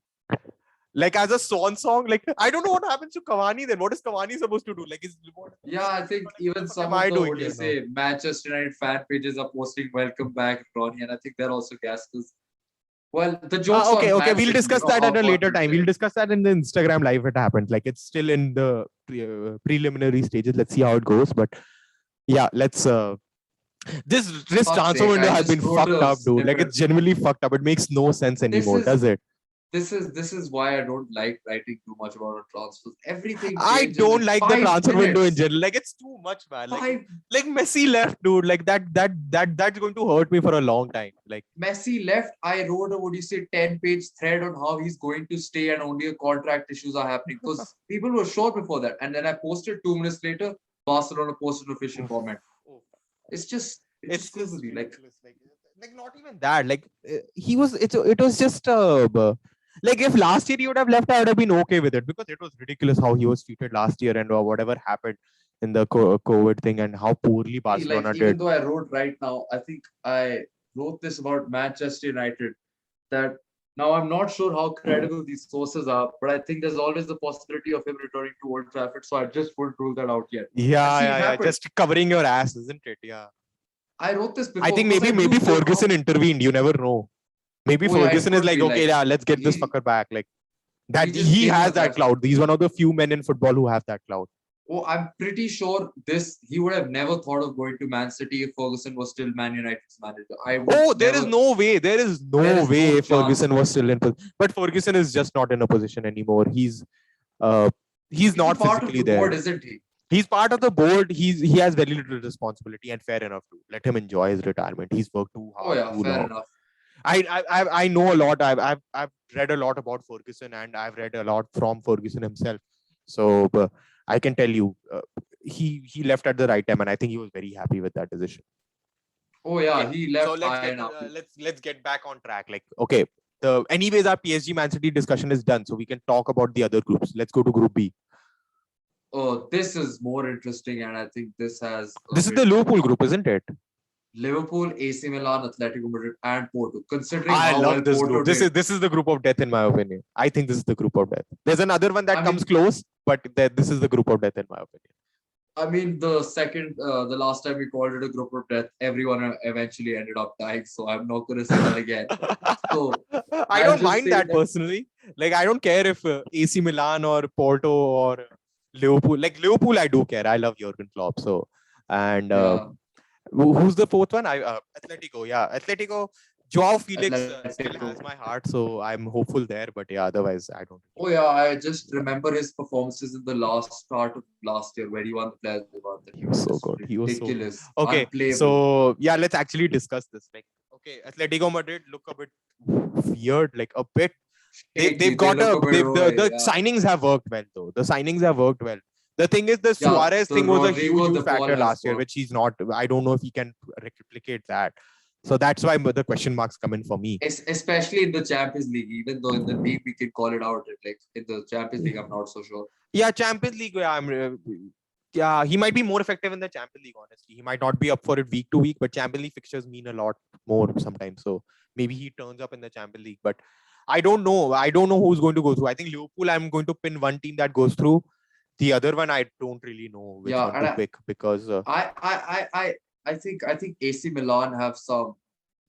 Speaker 2: like as a song. Like I don't know what happens to Cavani then. What is Cavani supposed to do? Like is
Speaker 1: Yeah, I think
Speaker 2: what
Speaker 1: even
Speaker 2: the fuck am
Speaker 1: some
Speaker 2: I
Speaker 1: of the,
Speaker 2: doing
Speaker 1: what do you
Speaker 2: here now?
Speaker 1: say, Manchester United fan pages are posting welcome back Ronnie, and I think they're also gassed because, well, the joke's
Speaker 2: Okay,
Speaker 1: on
Speaker 2: okay.
Speaker 1: Man
Speaker 2: We'll
Speaker 1: City. You
Speaker 2: discuss
Speaker 1: know
Speaker 2: that
Speaker 1: how
Speaker 2: at a later
Speaker 1: confident
Speaker 2: time.
Speaker 1: they
Speaker 2: We'll
Speaker 1: are.
Speaker 2: discuss that in the Instagram live. It happened. Like it's still in the preliminary stages. Let's see how it goes. But yeah, let's. This
Speaker 1: Fuck's
Speaker 2: transfer
Speaker 1: sake,
Speaker 2: window
Speaker 1: I
Speaker 2: has
Speaker 1: just
Speaker 2: been
Speaker 1: wrote
Speaker 2: fucked
Speaker 1: a
Speaker 2: up, dude. Like
Speaker 1: snippet.
Speaker 2: it's genuinely fucked up. It makes no sense
Speaker 1: This
Speaker 2: anymore,
Speaker 1: is
Speaker 2: does it?
Speaker 1: this is why I don't like writing too much about our transfers. Everything
Speaker 2: I
Speaker 1: changes
Speaker 2: don't
Speaker 1: in
Speaker 2: like the
Speaker 1: five
Speaker 2: transfer window in
Speaker 1: minutes.
Speaker 2: general. Like it's too much, man.
Speaker 1: Five
Speaker 2: Like Messi left, dude. Like that's going to hurt me for a long time. Like
Speaker 1: Messi left. I wrote a, what do you say, 10-page thread on how he's going to stay and only a contract issues are happening because people were sure before that. And then I posted 2 minutes later, Barcelona posted an official comment. It just
Speaker 2: it's
Speaker 1: screws
Speaker 2: just
Speaker 1: with you. Like,
Speaker 2: ridiculous. Like not even that. Like he was. It was just like if last year he would have left, I would have been okay with it because it was ridiculous how he was treated last year and whatever happened in the COVID thing and how poorly
Speaker 1: see, like,
Speaker 2: Barcelona
Speaker 1: even
Speaker 2: did.
Speaker 1: though I wrote right now, I think I wrote this about Manchester United that now I'm not sure how credible these sources are, but I think there's always the possibility of him returning to Old Trafford. So I just wouldn't rule that out yet. And
Speaker 2: Yeah,
Speaker 1: see, it
Speaker 2: yeah, yeah.
Speaker 1: happened.
Speaker 2: Just covering your ass, isn't it? Yeah.
Speaker 1: I wrote this
Speaker 2: I
Speaker 1: before
Speaker 2: think
Speaker 1: because I
Speaker 2: maybe
Speaker 1: knew the
Speaker 2: Ferguson
Speaker 1: how.
Speaker 2: intervened. You never know. Maybe
Speaker 1: Oh yeah, it
Speaker 2: Ferguson is
Speaker 1: could
Speaker 2: like,
Speaker 1: be
Speaker 2: okay,
Speaker 1: like
Speaker 2: yeah, let's get this
Speaker 1: he
Speaker 2: fucker back. Like
Speaker 1: he
Speaker 2: that
Speaker 1: just
Speaker 2: he
Speaker 1: gave him
Speaker 2: has
Speaker 1: a
Speaker 2: that
Speaker 1: bad
Speaker 2: clout.
Speaker 1: start.
Speaker 2: He's one of the few men in football who have that clout.
Speaker 1: Oh, I'm pretty sure this he would have never thought of going to Man City if Ferguson was still Man United's manager. I would
Speaker 2: Oh, there is
Speaker 1: never.
Speaker 2: no way. There is
Speaker 1: There
Speaker 2: no
Speaker 1: is no
Speaker 2: way
Speaker 1: chance.
Speaker 2: Ferguson was still in. But Ferguson is just not in a position anymore. Uh he's
Speaker 1: He's a
Speaker 2: not
Speaker 1: part of
Speaker 2: physically
Speaker 1: the board,
Speaker 2: there.
Speaker 1: isn't he?
Speaker 2: He's part of the board. He has very little responsibility, and fair enough to let him enjoy his retirement. He's worked too
Speaker 1: Oh
Speaker 2: hard,
Speaker 1: yeah,
Speaker 2: too
Speaker 1: fair
Speaker 2: long.
Speaker 1: enough.
Speaker 2: I know a lot. I've read a lot about Ferguson, and I've read a lot from Ferguson himself. So I can tell you, he left at the right time, and I think he was very happy with that decision.
Speaker 1: Oh yeah,
Speaker 2: Okay,
Speaker 1: he
Speaker 2: so
Speaker 1: left Iron
Speaker 2: let's get back on track. Like okay, the anyways our PSG Man City discussion is done, so we can talk about the other groups. Let's go to Group B.
Speaker 1: Oh, this is more interesting, and I think this has a
Speaker 2: This is
Speaker 1: bit
Speaker 2: the Liverpool group, isn't it?
Speaker 1: Liverpool, AC Milan, Atletico Madrid, and Porto. Considering
Speaker 2: I
Speaker 1: how well
Speaker 2: love this
Speaker 1: Porto
Speaker 2: group.
Speaker 1: did,
Speaker 2: This is the group of death in my opinion. I think this is the group of death. There's another one that
Speaker 1: I
Speaker 2: comes
Speaker 1: mean,
Speaker 2: close, but this is the group of death in my opinion.
Speaker 1: the last time we called it a group of death, everyone eventually ended up dying. So I'm not going to say that again. So
Speaker 2: I
Speaker 1: I'll
Speaker 2: don't
Speaker 1: just
Speaker 2: mind
Speaker 1: say
Speaker 2: that
Speaker 1: that.
Speaker 2: personally. Like I don't care if AC Milan or Porto or Liverpool. Like Liverpool, I do care. I love Jurgen Klopp. So and
Speaker 1: Yeah,
Speaker 2: who's the fourth one? I Atletico. Yeah, Atletico. Joao Felix still
Speaker 1: Atletico.
Speaker 2: has my heart, so I'm hopeful there. But yeah, otherwise I don't.
Speaker 1: Oh yeah, I just remember his performances in the last start of last year where he won the Players Award. That
Speaker 2: He
Speaker 1: he
Speaker 2: was
Speaker 1: was
Speaker 2: so
Speaker 1: just
Speaker 2: good. He was so good.
Speaker 1: ridiculous,
Speaker 2: Okay,
Speaker 1: unplayable.
Speaker 2: so yeah, let's actually discuss this. Like, okay, Atletico Madrid look a bit weird, like a bit.
Speaker 1: Shaky.
Speaker 2: They've
Speaker 1: They
Speaker 2: got
Speaker 1: look
Speaker 2: a
Speaker 1: a bit
Speaker 2: they've the
Speaker 1: yeah.
Speaker 2: signings have worked well though. The signings have worked well. The thing is, the
Speaker 1: Yeah,
Speaker 2: Suarez
Speaker 1: the
Speaker 2: thing was a
Speaker 1: Rodrigo
Speaker 2: huge
Speaker 1: de Paul
Speaker 2: factor
Speaker 1: has
Speaker 2: last year,
Speaker 1: worked.
Speaker 2: which he's not. I don't know if he can replicate that. So that's why the question marks come in for me.
Speaker 1: Especially in the Champions League, even though in the league we can call it out. Like in the Champions League, I'm not so sure.
Speaker 2: Yeah, Champions League. Yeah, he might be more effective in the Champions League. Honestly, he might not be up for it week to week, but Champions League fixtures mean a lot more sometimes. So maybe he turns up in the Champions League. But I don't know. I don't know who's going to go through. I think Liverpool. I'm going to pin one team that goes through. The other one, I don't really know which
Speaker 1: Yeah,
Speaker 2: one
Speaker 1: and
Speaker 2: to pick because
Speaker 1: I I think AC Milan have some.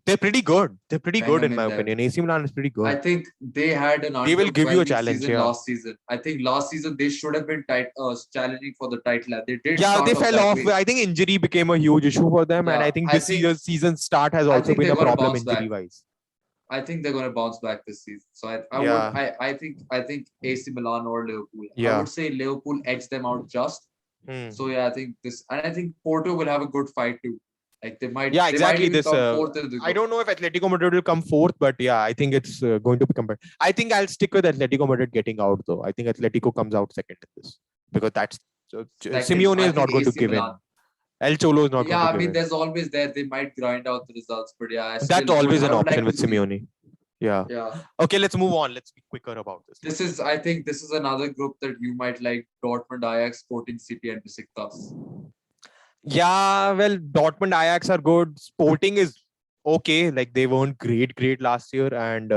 Speaker 2: They're pretty good. They're pretty good
Speaker 1: Venom
Speaker 2: in
Speaker 1: in
Speaker 2: my
Speaker 1: them.
Speaker 2: opinion. AC Milan is pretty
Speaker 1: I
Speaker 2: good.
Speaker 1: think they had an
Speaker 2: They will give you a
Speaker 1: underwhelming
Speaker 2: challenge.
Speaker 1: season
Speaker 2: Yeah.
Speaker 1: last season. I think last season they should have been challenging for the title. And they did
Speaker 2: Yeah,
Speaker 1: start
Speaker 2: they
Speaker 1: off
Speaker 2: fell
Speaker 1: that
Speaker 2: off.
Speaker 1: way.
Speaker 2: I think injury became a huge issue for them, and
Speaker 1: Yeah,
Speaker 2: I think
Speaker 1: I
Speaker 2: this
Speaker 1: think
Speaker 2: year's season start has
Speaker 1: I
Speaker 2: also
Speaker 1: think
Speaker 2: been
Speaker 1: they're
Speaker 2: a
Speaker 1: going to
Speaker 2: problem
Speaker 1: bounce back.
Speaker 2: injury wise.
Speaker 1: I think they're going to bounce back this season. So I would
Speaker 2: Yeah,
Speaker 1: I think AC Milan or Liverpool. I
Speaker 2: yeah.
Speaker 1: would say Liverpool edged them out just.
Speaker 2: Hmm.
Speaker 1: So yeah, I think this, and I think Porto will have a good fight too. Like
Speaker 2: Yeah,
Speaker 1: they might
Speaker 2: exactly.
Speaker 1: even
Speaker 2: This
Speaker 1: come fourth in the
Speaker 2: I
Speaker 1: group.
Speaker 2: don't know if Atletico Madrid will come fourth, but yeah, I think it's going to be compared. I think I'll stick with Atletico Madrid getting out though. I think Atletico comes out second in this because that's
Speaker 1: Second,
Speaker 2: Simeone
Speaker 1: I
Speaker 2: is not
Speaker 1: think
Speaker 2: going to
Speaker 1: AC
Speaker 2: give in.
Speaker 1: Milan.
Speaker 2: El Cholo is not going
Speaker 1: Yeah,
Speaker 2: to
Speaker 1: I
Speaker 2: give
Speaker 1: mean,
Speaker 2: in.
Speaker 1: there's always there. They might grind out the results, but yeah,
Speaker 2: That's always an
Speaker 1: I would
Speaker 2: option
Speaker 1: like
Speaker 2: with
Speaker 1: to see.
Speaker 2: Simeone. Yeah.
Speaker 1: Yeah,
Speaker 2: Okay, let's move on. Let's be quicker about this.
Speaker 1: I think this is another group that you might like: Dortmund, Ajax, Sporting City, and Besiktas.
Speaker 2: Yeah, well, Dortmund, Ajax are good. Sporting is okay. Like they weren't great last year, and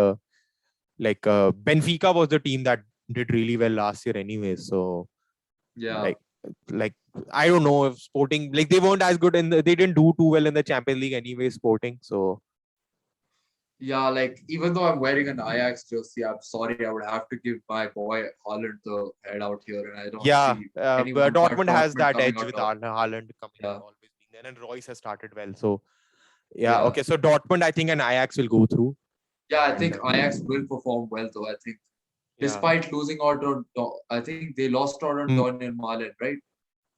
Speaker 2: Benfica was the team that did really well last year anyway. So
Speaker 1: Yeah,
Speaker 2: like I don't know if Sporting like they weren't as good they didn't do too well in the Champions League anyway. Sporting, so
Speaker 1: yeah. Like even though I'm wearing an Ajax jersey, I'm sorry, I would have to give my boy Haaland the head out here, and I don't
Speaker 2: yeah,
Speaker 1: see
Speaker 2: but
Speaker 1: anyone but
Speaker 2: Dortmund has
Speaker 1: Dortmund
Speaker 2: that
Speaker 1: coming
Speaker 2: edge
Speaker 1: out
Speaker 2: with
Speaker 1: top.
Speaker 2: Haaland coming in,
Speaker 1: Yeah,
Speaker 2: always being there, and Royce has started well. So yeah,
Speaker 1: yeah,
Speaker 2: okay. So Dortmund, I think, and Ajax will go through.
Speaker 1: yeah. I
Speaker 2: And
Speaker 1: think Ajax will perform well, though. I think
Speaker 2: yeah,
Speaker 1: despite losing out on, I think they lost out on
Speaker 2: M-
Speaker 1: Daniel Malen, right?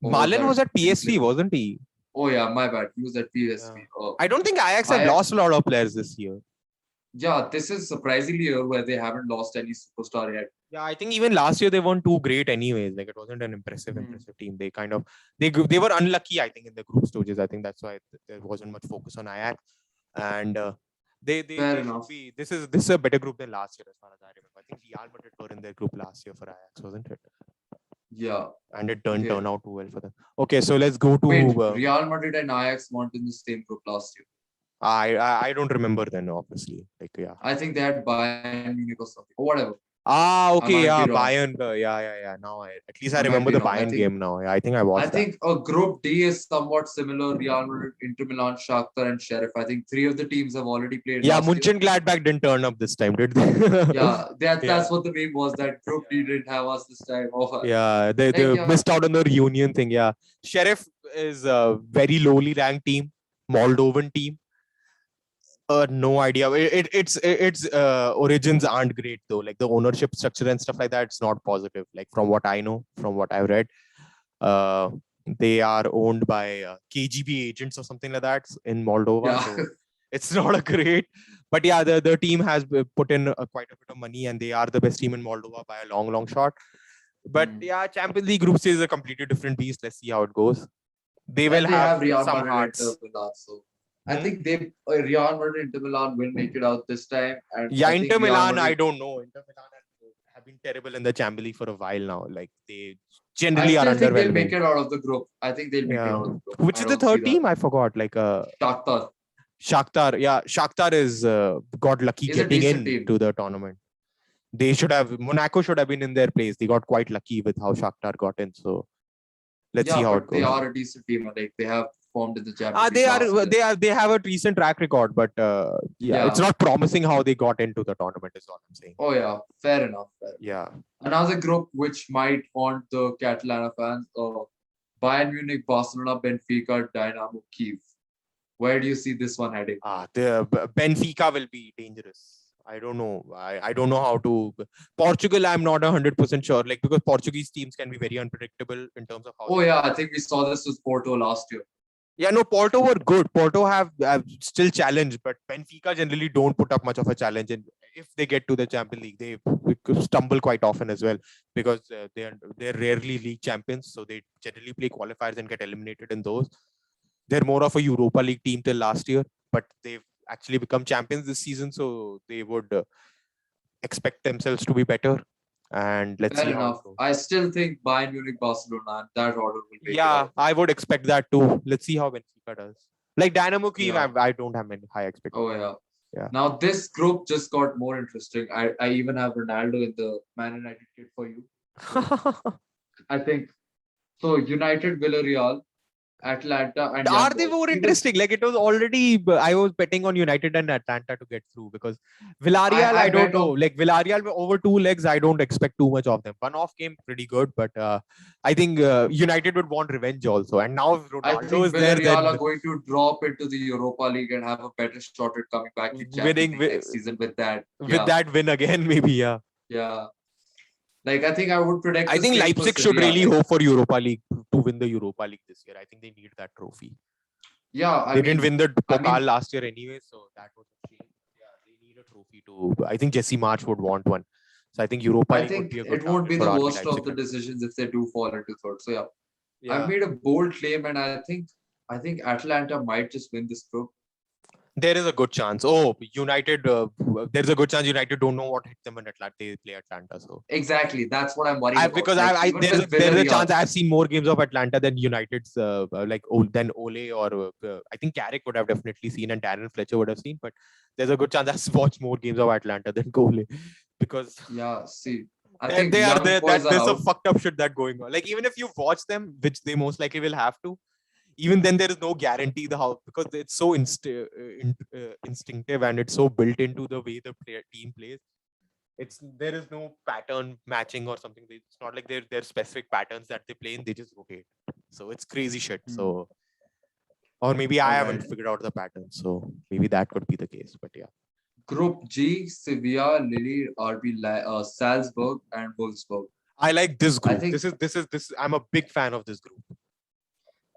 Speaker 1: Or was
Speaker 2: Malen
Speaker 1: that
Speaker 2: was at
Speaker 1: new
Speaker 2: PSV,
Speaker 1: player?
Speaker 2: wasn't he?
Speaker 1: Oh yeah, my bad. He was at PSV.
Speaker 2: Yeah. I don't think Ajax have lost a lot of players this year.
Speaker 1: Yeah, this is surprisingly a year where they haven't lost any superstar yet.
Speaker 2: Yeah, I think even last year they weren't too great anyways. Like it wasn't an impressive team. They kind of they were unlucky, I think, in the group stages. I think that's why there wasn't much focus on Ajax. And
Speaker 1: Fair
Speaker 2: they should
Speaker 1: enough.
Speaker 2: be this is a better group than last year as far as I remember. I think Real Madrid were in their group last year for Ajax, wasn't it?
Speaker 1: Yeah.
Speaker 2: And it didn't
Speaker 1: Okay.
Speaker 2: turn out too well for them. Okay, so let's go to
Speaker 1: Wait, Real Madrid and Ajax weren't in the same group last year.
Speaker 2: I don't remember then, obviously. Like yeah.
Speaker 1: I think they had Bayern Munich or something, or whatever.
Speaker 2: Okay,
Speaker 1: might
Speaker 2: yeah,
Speaker 1: be wrong.
Speaker 2: Bayern. Yeah. Now at least I
Speaker 1: I might
Speaker 2: remember
Speaker 1: be
Speaker 2: the
Speaker 1: wrong. I
Speaker 2: Bayern
Speaker 1: think-
Speaker 2: game now. Yeah, I think I
Speaker 1: I
Speaker 2: watched that.
Speaker 1: think a Group D is somewhat similar. Real Madrid, Inter Milan, Shakhtar, and Sheriff. I think three of the teams have already played.
Speaker 2: Yeah,
Speaker 1: last year.
Speaker 2: Mönchengladbach didn't turn up this time, did they?
Speaker 1: Yeah, that's
Speaker 2: Yeah.
Speaker 1: what the meme was. That Group D didn't have us this time. Oh,
Speaker 2: Yeah, they
Speaker 1: yeah.
Speaker 2: missed out on the reunion thing. Yeah, Sheriff is a very lowly ranked team, Moldovan team. No idea. Its origins aren't great though. Like the ownership structure and stuff like that, it's not positive. Like from what I know, from what I've read, they are owned by KGB agents or something like that in Moldova.
Speaker 1: Yeah.
Speaker 2: So it's not a great, but yeah, the team has put in quite a bit of money, and they are the best team in Moldova by a long shot. But yeah, Champions League group stage is a completely different beast. Let's see how it goes. They will
Speaker 1: And they
Speaker 2: have
Speaker 1: Real
Speaker 2: some
Speaker 1: Madrid,
Speaker 2: hearts.
Speaker 1: Inter Milan. So I
Speaker 2: Hmm?
Speaker 1: think Real Madrid, Inter Milan will make it out this time. And
Speaker 2: Yeah,
Speaker 1: I think
Speaker 2: Inter
Speaker 1: Real
Speaker 2: Milan, I
Speaker 1: Madrid-
Speaker 2: don't know. Inter Milan have been terrible in the Champions League for a while now. Like they
Speaker 1: I
Speaker 2: generally are
Speaker 1: still think they'll make
Speaker 2: underwhelming.
Speaker 1: it out of the group. I think they'll make it
Speaker 2: Yeah.
Speaker 1: out of the group.
Speaker 2: Which
Speaker 1: I
Speaker 2: is the
Speaker 1: don't see
Speaker 2: third
Speaker 1: that.
Speaker 2: team? I forgot. Like
Speaker 1: Shakhtar.
Speaker 2: Shakhtar. Yeah, Shakhtar is got lucky
Speaker 1: Is a
Speaker 2: getting
Speaker 1: decent
Speaker 2: in
Speaker 1: team.
Speaker 2: to the tournament. They should have Monaco should have been in their place. They got quite lucky with how Shakhtar got in. So let's see how it
Speaker 1: but they
Speaker 2: goes.
Speaker 1: are a decent team. Like they have formed in the Champions
Speaker 2: They
Speaker 1: League last year.
Speaker 2: they have a recent track record, but yeah, it's
Speaker 1: Yeah.
Speaker 2: not promising how they got into the tournament. Is all I'm saying.
Speaker 1: Oh yeah, fair enough.
Speaker 2: Yeah.
Speaker 1: Another group which might haunt the Catalana fans: Bayern Munich, Barcelona, Benfica, Dynamo Kiev. Where do you see this one heading?
Speaker 2: The Benfica will be dangerous. I don't know. I don't know how to. Portugal, I'm not 100% sure. Like because Portuguese teams can be very unpredictable in terms of how.
Speaker 1: Oh yeah, I think we saw this with Porto last year.
Speaker 2: Yeah, no, Porto were good. Porto have still challenged, but Benfica generally don't put up much of a challenge. And if they get to the Champions League, they stumble quite often as well because they're rarely league champions. So they generally play qualifiers and get eliminated in those. They're more of a Europa League team till last year, but they've actually become champions this season. So they would expect themselves to be better. And let's
Speaker 1: Fair
Speaker 2: see
Speaker 1: enough.
Speaker 2: how it goes.
Speaker 1: I still think Bayern Munich, Barcelona, and that order will make it
Speaker 2: Yeah,
Speaker 1: out.
Speaker 2: I would expect that too. Let's see how Benfica does. Like Dynamo Kiev,
Speaker 1: Yeah.
Speaker 2: I don't have many high expectations.
Speaker 1: Oh yeah.
Speaker 2: Yeah.
Speaker 1: Now this group just got more interesting. I even have Ronaldo in the Man United kit for you. I think so. United, Villarreal, Atlanta and Young
Speaker 2: Are they
Speaker 1: Boys.
Speaker 2: more
Speaker 1: Even
Speaker 2: interesting? Like it was already, I was betting on United and Atlanta to get through because Villarreal,
Speaker 1: I
Speaker 2: I don't
Speaker 1: bet
Speaker 2: know.
Speaker 1: on
Speaker 2: Like Villarreal over 2 legs, I don't expect too much of them. One off game, pretty good, but I think United would want revenge also. And now if
Speaker 1: I
Speaker 2: Ronaldo
Speaker 1: think
Speaker 2: is there,
Speaker 1: Villarreal are
Speaker 2: then
Speaker 1: going to drop into the Europa League and have a better shot at coming back in Champions
Speaker 2: winning
Speaker 1: League next season with that.
Speaker 2: with
Speaker 1: Yeah,
Speaker 2: that win again, maybe, yeah.
Speaker 1: yeah. Like I think I would predict
Speaker 2: I
Speaker 1: the
Speaker 2: think
Speaker 1: same for
Speaker 2: Leipzig should
Speaker 1: Sevilla.
Speaker 2: really
Speaker 1: Like,
Speaker 2: hope for Europa League to win the Europa League this year. I think they need that trophy.
Speaker 1: yeah,
Speaker 2: They didn't win the
Speaker 1: I
Speaker 2: Pokal
Speaker 1: mean,
Speaker 2: last year anyway, so that was a shame. Yeah, they need a trophy to. I think Jesse March would want one. So I think Europa
Speaker 1: I
Speaker 2: League would
Speaker 1: think
Speaker 2: be a good
Speaker 1: it won't
Speaker 2: target
Speaker 1: be
Speaker 2: for
Speaker 1: the
Speaker 2: RB
Speaker 1: worst of
Speaker 2: Leipzig.
Speaker 1: the decisions if they do fall into third. So yeah, I've
Speaker 2: Yeah.
Speaker 1: made a bold claim, and I think Atlanta might just win this group.
Speaker 2: There is a good chance. Oh, United. There's a good chance United don't know what hit them when they play Atlanta. So
Speaker 1: Exactly, that's what I'm worried
Speaker 2: I
Speaker 1: about.
Speaker 2: because
Speaker 1: Like
Speaker 2: I
Speaker 1: even with
Speaker 2: there's a chance
Speaker 1: Villarreal,
Speaker 2: I've seen more games of Atlanta than United's than Ole or I think Carrick would have definitely seen and Darren Fletcher would have seen, but there's a good chance I've watched more games of Atlanta than Ole because
Speaker 1: yeah. See, I
Speaker 2: they
Speaker 1: think
Speaker 2: they are
Speaker 1: Young
Speaker 2: there
Speaker 1: Boys
Speaker 2: that
Speaker 1: are
Speaker 2: there's some
Speaker 1: out.
Speaker 2: fucked up shit that going on. Like even if you watch them, which they most likely will have to, even then there is no guarantee the how because it's so instinctive and it's so built into the way the team plays. It's there is no pattern matching or something. It's not like there's specific patterns that they play and they just rotate. So it's crazy shit.
Speaker 1: Hmm.
Speaker 2: So or maybe I
Speaker 1: All
Speaker 2: haven't
Speaker 1: right.
Speaker 2: figured out the pattern. So maybe that could be the case. But yeah,
Speaker 1: Group G: Sevilla, Lille, Salzburg, and Wolfsburg.
Speaker 2: I like this
Speaker 1: I
Speaker 2: group.
Speaker 1: think,
Speaker 2: This. I'm a big fan of this group.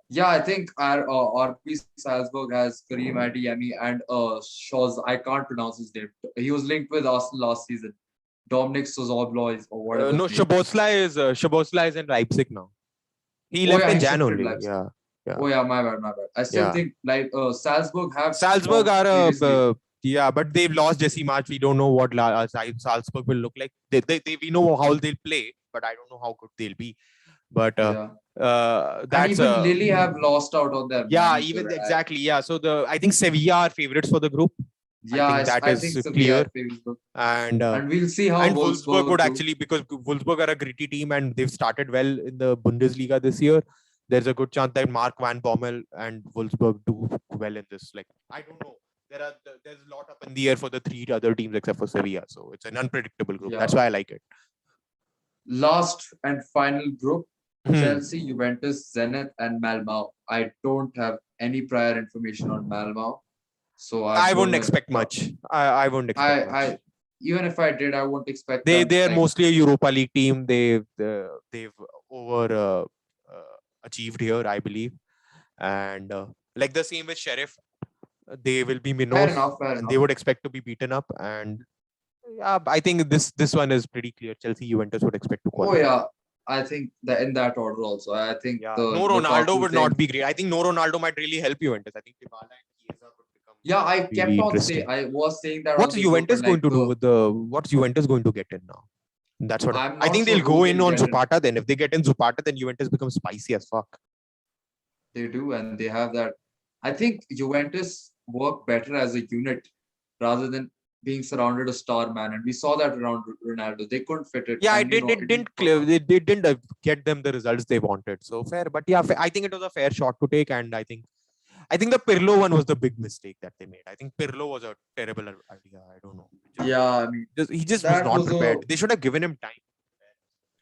Speaker 1: yeah, I think our RB Salzburg has Karim Adeyemi and Shoz. I can't pronounce his name. He was linked with Arsenal last season. Dominic Sozoblois or whatever
Speaker 2: No,
Speaker 1: his name is.
Speaker 2: Shabosla is in Leipzig now. He
Speaker 1: Oh
Speaker 2: left
Speaker 1: yeah,
Speaker 2: in
Speaker 1: he
Speaker 2: Jan
Speaker 1: shifted
Speaker 2: only.
Speaker 1: Leipzig.
Speaker 2: Yeah, yeah,
Speaker 1: Oh yeah, my bad. I still
Speaker 2: yeah.
Speaker 1: think like Salzburg have
Speaker 2: Salzburg
Speaker 1: performed
Speaker 2: are
Speaker 1: seriously.
Speaker 2: yeah, but they've lost Jesse March. We don't know what Salzburg will look like. We know how they'll play, but I don't know how good they'll be. But
Speaker 1: Yeah, and
Speaker 2: that's
Speaker 1: even Lily have lost out on their
Speaker 2: yeah,
Speaker 1: manager.
Speaker 2: even exactly yeah. So I think Sevilla are favorites for the group. I
Speaker 1: Yeah,
Speaker 2: think that
Speaker 1: I think
Speaker 2: is
Speaker 1: Sevilla
Speaker 2: clear,
Speaker 1: is Wolfsburg.
Speaker 2: and
Speaker 1: And we'll see how
Speaker 2: Wolfsburg would
Speaker 1: Wolfsburg do.
Speaker 2: actually because Wolfsburg are a gritty team and they've started well in the Bundesliga this year. There's a good chance that Mark Van Bommel and Wolfsburg do well in this. Like I don't know. There's a lot up in the air for the three other teams except for Sevilla. So it's an unpredictable group. That's
Speaker 1: Yeah.
Speaker 2: why I like it.
Speaker 1: Last and final group:
Speaker 2: Hmm.
Speaker 1: Chelsea, Juventus, Zenit, and Malmö. I don't have any prior information on Malmö, so I'm
Speaker 2: I wouldn't
Speaker 1: gonna.
Speaker 2: expect much. I wouldn't expect much.
Speaker 1: I even if I did, I won't expect
Speaker 2: They
Speaker 1: them
Speaker 2: are
Speaker 1: like.
Speaker 2: mostly a Europa League team. They've over achieved here, I believe, and like the same with Sheriff, they will be
Speaker 1: Fair
Speaker 2: minnows
Speaker 1: enough, fair
Speaker 2: and they
Speaker 1: enough.
Speaker 2: would expect to be beaten up. And yeah, I think this one is pretty clear. Chelsea, Juventus would expect to
Speaker 1: Oh
Speaker 2: qualify.
Speaker 1: yeah, I think that in that order also. I think
Speaker 2: Yeah,
Speaker 1: the
Speaker 2: no Ronaldo
Speaker 1: Lukaku
Speaker 2: would not
Speaker 1: thing.
Speaker 2: be great. I think no Ronaldo might really help Juventus. I think Dybala and Chiesa could become
Speaker 1: Yeah, I kept
Speaker 2: really
Speaker 1: on saying
Speaker 2: interesting.
Speaker 1: I was saying that on
Speaker 2: What's
Speaker 1: the group
Speaker 2: Juventus
Speaker 1: and
Speaker 2: going
Speaker 1: like
Speaker 2: to do with the? What's Juventus going to get in now? That's what
Speaker 1: I'm
Speaker 2: I
Speaker 1: not
Speaker 2: think they'll
Speaker 1: sure who
Speaker 2: go in
Speaker 1: they'll
Speaker 2: on
Speaker 1: get in.
Speaker 2: Zapata. Then if they get in Zapata, then Juventus becomes spicy as fuck.
Speaker 1: They do, and they have that. I think Juventus work better as a unit rather than being surrounded a star man, and we saw that around Ronaldo. They couldn't fit it,
Speaker 2: Yeah,
Speaker 1: and you know
Speaker 2: it
Speaker 1: it didn't
Speaker 2: didn't
Speaker 1: work
Speaker 2: clear.
Speaker 1: out.
Speaker 2: They didn't get them the results they wanted. So fair, but yeah, I think it was a fair shot to take, and I think the Pirlo one was the big mistake that they made. I think Pirlo was a terrible idea. I don't know.
Speaker 1: Yeah, I mean
Speaker 2: He just was
Speaker 1: that
Speaker 2: not
Speaker 1: was a
Speaker 2: prepared. They should have given him time.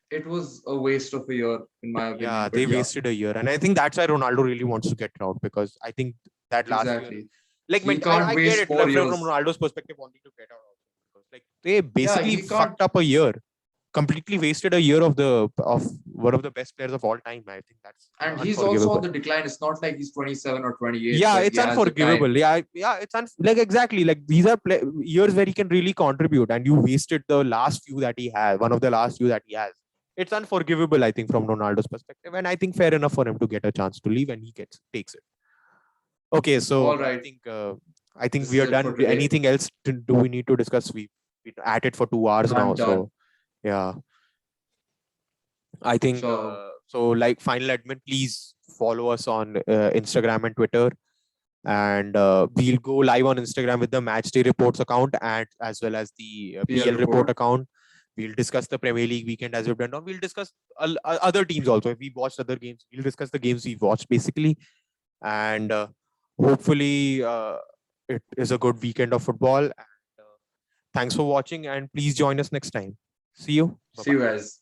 Speaker 1: it was a waste of a year in my
Speaker 2: Yeah,
Speaker 1: opinion.
Speaker 2: they
Speaker 1: But yeah,
Speaker 2: wasted a year, and I think that's why Ronaldo really wants to get out because I think that last year,
Speaker 1: exactly.
Speaker 2: like,
Speaker 1: He can't
Speaker 2: I get
Speaker 1: waste
Speaker 2: it
Speaker 1: four
Speaker 2: from
Speaker 1: years.
Speaker 2: Ronaldo's perspective, wanting to get out also because like they
Speaker 1: Yeah,
Speaker 2: basically
Speaker 1: he can't.
Speaker 2: fucked up a year, completely wasted a year of one of the best players of all time. I think that's
Speaker 1: And he's also on
Speaker 2: unforgivable.
Speaker 1: the decline. It's not like he's 27 or 28
Speaker 2: Yeah,
Speaker 1: where he
Speaker 2: it's
Speaker 1: has the time.
Speaker 2: unforgivable. Yeah, it's like exactly like these are years where he can really contribute, and you wasted the last few that he has, one of the last few that he has. It's unforgivable, I think, from Ronaldo's perspective, and I think fair enough for him to get a chance to leave, and he takes it. Okay, so
Speaker 1: All right,
Speaker 2: I think
Speaker 1: this
Speaker 2: we
Speaker 1: is
Speaker 2: are
Speaker 1: it for
Speaker 2: done.
Speaker 1: today.
Speaker 2: Anything else do we need to discuss? We at it for 2 hours now,
Speaker 1: I'm done.
Speaker 2: so yeah, I think
Speaker 1: Sure.
Speaker 2: so. Like final admin, please follow us on Instagram and Twitter, and we'll go live on Instagram with the Match Day Reports account and as well as the
Speaker 1: PL
Speaker 2: PL Report
Speaker 1: report.
Speaker 2: account. We'll discuss the Premier League weekend as we've done. Now we'll discuss other teams also. If we watched other games, we'll discuss the games we've watched basically, and hopefully it is a good weekend of football. And thanks for watching, and please join us next time. See you.
Speaker 1: See you
Speaker 2: Bye-bye.
Speaker 1: guys.